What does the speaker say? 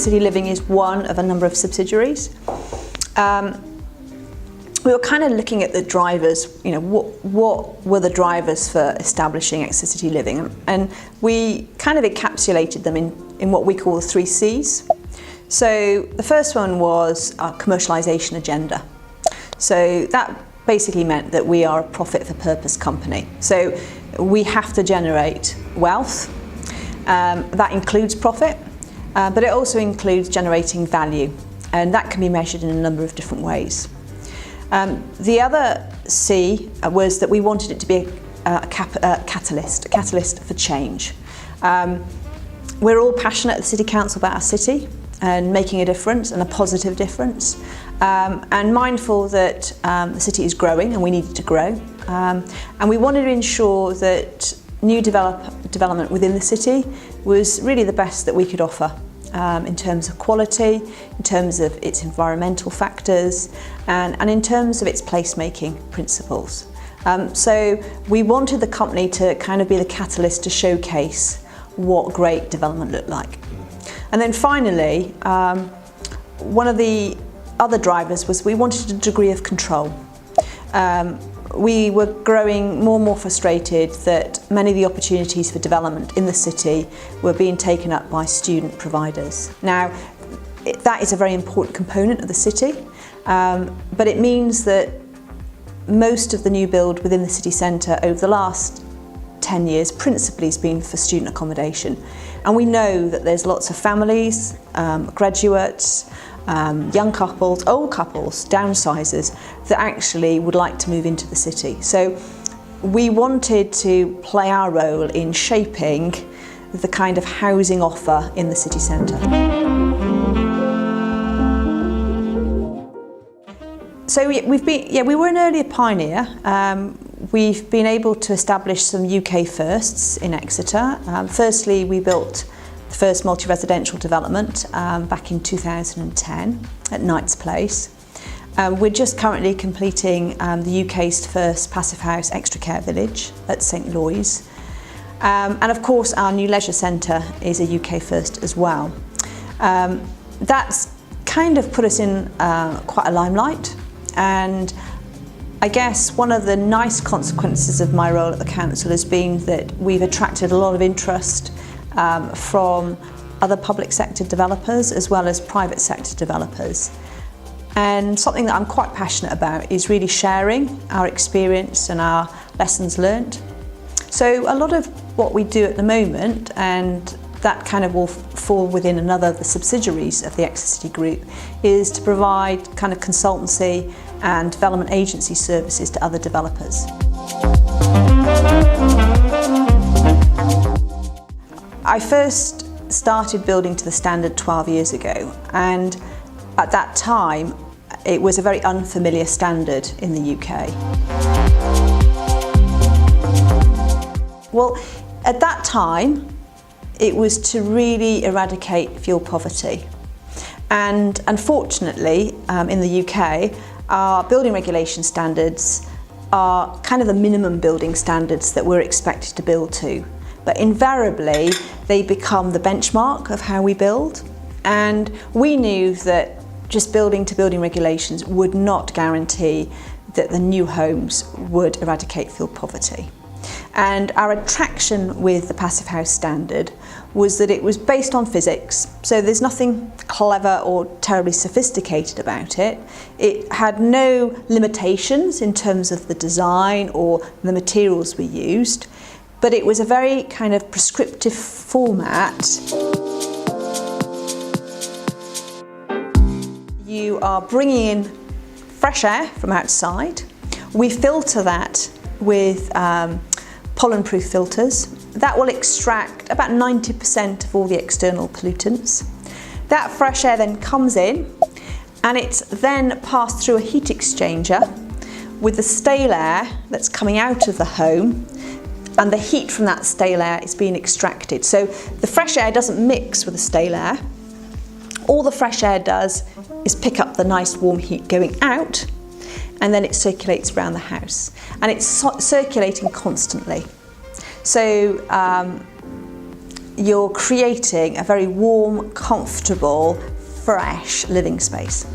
City Living is one of a number of subsidiaries. We were kind of looking at the drivers, what were the drivers for establishing Exeter City Living, and we kind of encapsulated them in what we call the 3 C's. So the first one was our commercialisation agenda. So that basically meant that we are a profit for purpose company. So we have to generate wealth. That includes profit, but it also includes generating value, and that can be measured in a number of different ways. The other C was that we wanted it to be a catalyst for change. We're all passionate at the City Council about our city and making a difference, and a positive difference, and mindful that the city is growing and we need it to grow, and we wanted to ensure that new development within the city was really the best that we could offer. In terms of quality, in terms of its environmental factors, and in terms of its placemaking principles. So we wanted the company to kind of be the catalyst to showcase what great development looked like. And then finally, one of the other drivers was we wanted a degree of control. We were growing more and more frustrated that many of the opportunities for development in the city were being taken up by student providers. Now, that is a very important component of the city, but it means that most of the new build within the city centre over the last 10 years principally has been for student accommodation. And we know that there's lots of families, graduates, young couples, old couples, downsizers that actually would like to move into the city. So we wanted to play our role in shaping the kind of housing offer in the city centre. So we were an earlier pioneer. We've been able to establish some UK firsts in Exeter. Firstly, we built the first multi-residential development back in 2010 at Knight's Place. We're just currently completing the UK's first passive house extra care village at St Louis. And of course our new leisure centre is a UK first as well. That's kind of put us in quite a limelight, and I guess one of the nice consequences of my role at the council has been that we've attracted a lot of interest from other public sector developers as well as private sector developers. And something that I'm quite passionate about is really sharing our experience and our lessons learnt. So a lot of what we do at the moment, and that kind of will fall within another of the subsidiaries of the Exeter City Group, is to provide kind of consultancy and development agency services to other developers. I first started building to the standard 12 years ago, and at that time it was a very unfamiliar standard in the UK. Well, at that time it was to really eradicate fuel poverty, and unfortunately in the UK our building regulation standards are kind of the minimum building standards that we're expected to build to. But invariably they become the benchmark of how we build, and we knew that just building to building regulations would not guarantee that the new homes would eradicate fuel poverty. And our attraction with the passive house standard was that it was based on physics, so there's nothing clever or terribly sophisticated about it. It had no limitations in terms of the design or the materials we used, but it was a very kind of prescriptive format. You are bringing in fresh air from outside. We filter that with pollen-proof filters. That will extract about 90% of all the external pollutants. That fresh air then comes in, and it's then passed through a heat exchanger with the stale air that's coming out of the home, and the heat from that stale air is being extracted. So the fresh air doesn't mix with the stale air. All the fresh air does is pick up the nice warm heat going out, and then it circulates around the house, and it's circulating constantly. So you're creating a very warm, comfortable, fresh living space.